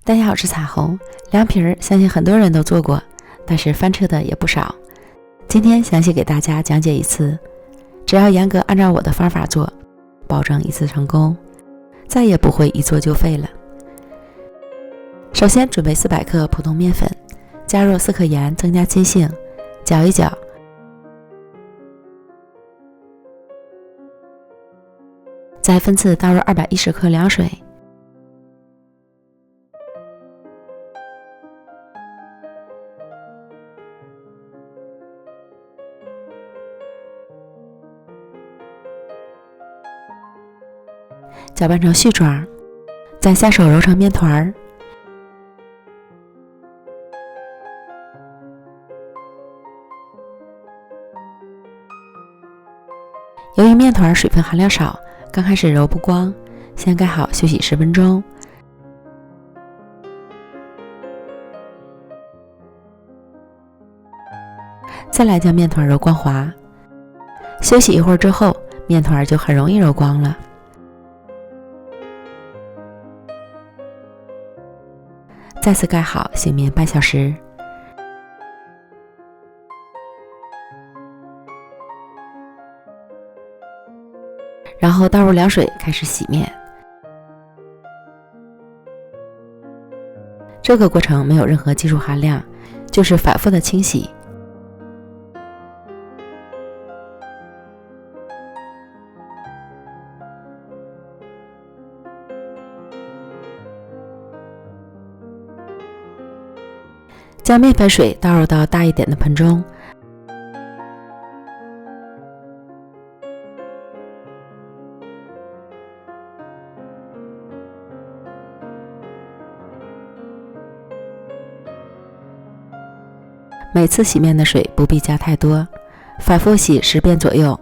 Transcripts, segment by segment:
大家好，我是彩虹。凉皮儿相信很多人都做过，但是翻车的也不少。今天详细给大家讲解一次，只要严格按照我的方法做，保证一次成功，再也不会一做就废了。首先准备400克普通面粉，加入4克盐增加筋性，搅一搅。再分次倒入210克凉水，搅拌成絮状，再下手揉成面团儿。由于面团水分含量少，刚开始揉不光，先盖好休息10分钟。再来将面团揉光滑，休息一会儿之后，面团就很容易揉光了。再次盖好，醒面半小时。然后倒入凉水开始洗面。这个过程没有任何技术含量，就是反复的清洗。将面粉水倒入到大一点的盆中，每次洗面的水不必加太多，反复洗10遍左右。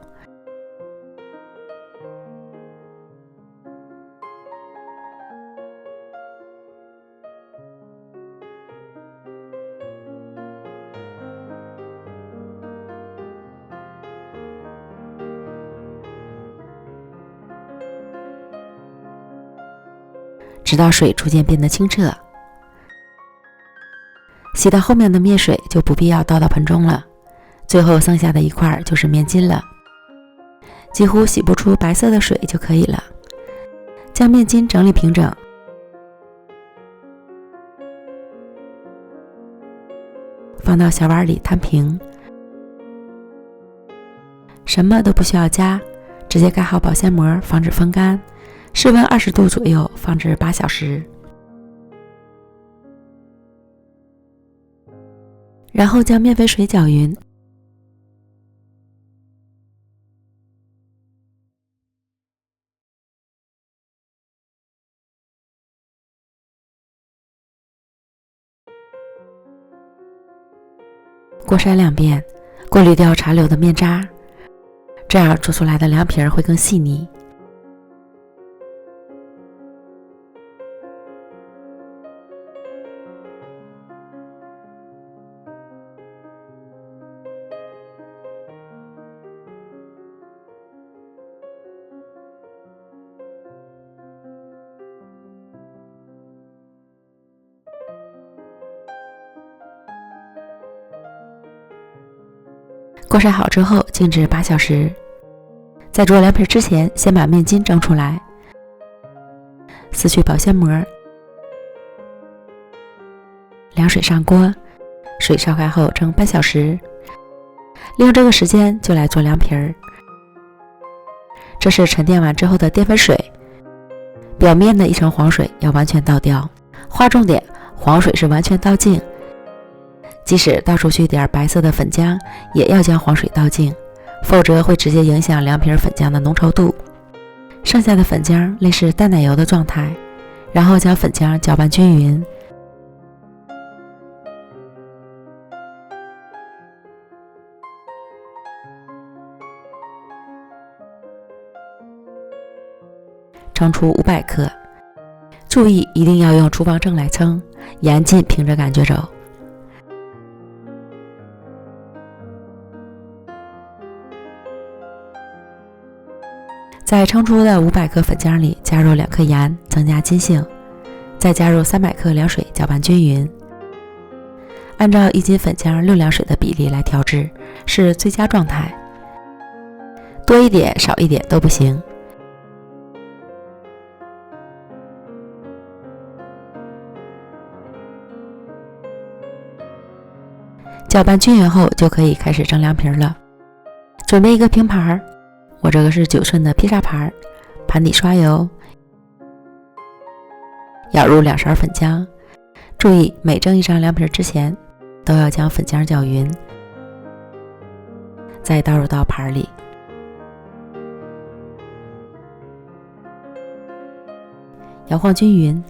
直到水逐渐变得清澈，洗到后面的面水就不必要倒到盆中了，最后剩下的一块就是面筋了，几乎洗不出白色的水就可以了。将面筋整理平整，放到小碗里摊平，什么都不需要加，直接盖好保鲜膜，防止风干。室温20度左右，放置8小时。然后将面粉水搅匀，过筛2遍，过滤掉残留的面渣，这样做出来的凉皮儿会更细腻。过筛好之后静置8小时。在做凉皮之前，先把面筋蒸出来，撕去保鲜膜，凉水上锅，水烧开后蒸半小时。利用这个时间就来做凉皮儿。这是沉淀完之后的淀粉水，表面的一层黄水要完全倒掉，划重点，黄水是完全倒净。即使倒出去点白色的粉浆，也要将黄水倒净，否则会直接影响凉皮粉浆的浓稠度。剩下的粉浆类似淡奶油的状态，然后将粉浆搅拌均匀。称出500克，注意一定要用厨房秤来称，严禁凭着感觉走。在称出的500克粉浆里加入2克盐，增加筋性，再加入300克凉水搅拌均匀，按照1斤粉浆6凉水的比例来调制，是最佳状态，多一点少一点都不行。搅拌均匀后就可以开始蒸凉皮了。准备一个平盘，我这个是9寸的披萨盘，盘底刷油，舀入2勺粉浆，注意每蒸一张凉皮之前都要将粉浆搅匀，再倒入到盘里。摇晃均匀，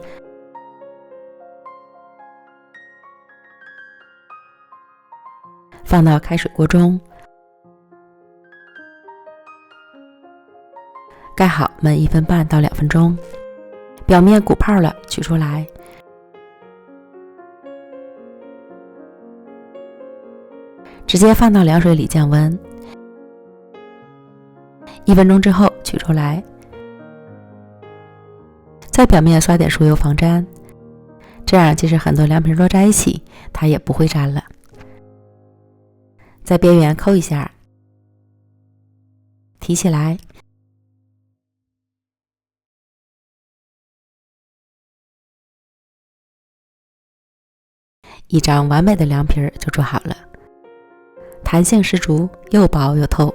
放到开水锅中，盖好焖1分半到2分钟，表面鼓泡了取出来，直接放到凉水里降温，1分钟之后取出来，在表面刷点酥油防粘，这样即使很多凉皮摞在一起，它也不会粘了。在边缘抠一下，提起来，一张完美的凉皮就做好了，弹性十足，又薄又透。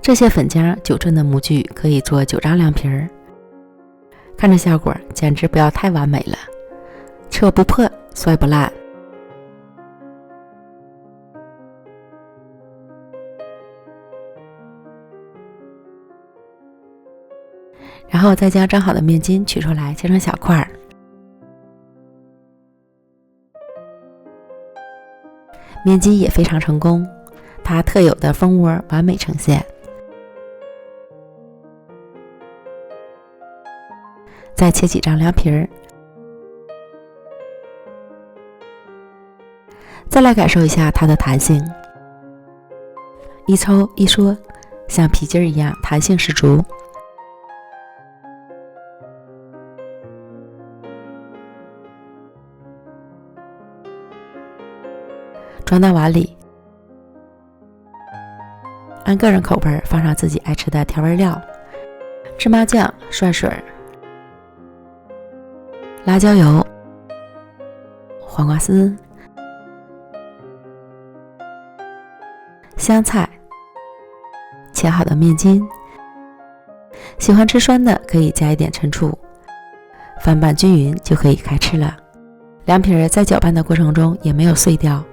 这些粉浆9寸的模具可以做9张凉皮儿，看着效果简直不要太完美了，扯不破，摔不烂。然后再将蒸好的面筋取出来，切成小块儿。面筋也非常成功，它特有的蜂窝完美呈现。再切几张凉皮儿，再来感受一下它的弹性，一抽一缩，像皮筋一样弹性十足。装到碗里，按个人口味放上自己爱吃的调味料，芝麻酱、蒜水、辣椒油、黄瓜丝、香菜、切好的面筋，喜欢吃酸的可以加一点陈醋，翻拌均匀就可以开吃了。凉皮儿在搅拌的过程中也没有碎掉。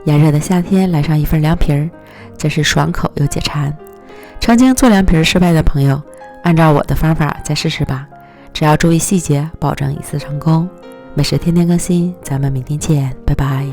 炎热的夏天来上一份凉皮儿，真是爽口又解馋。曾经做凉皮儿失败的朋友，按照我的方法再试试吧，只要注意细节，保证一次成功。美食天天更新，咱们明天见，拜拜。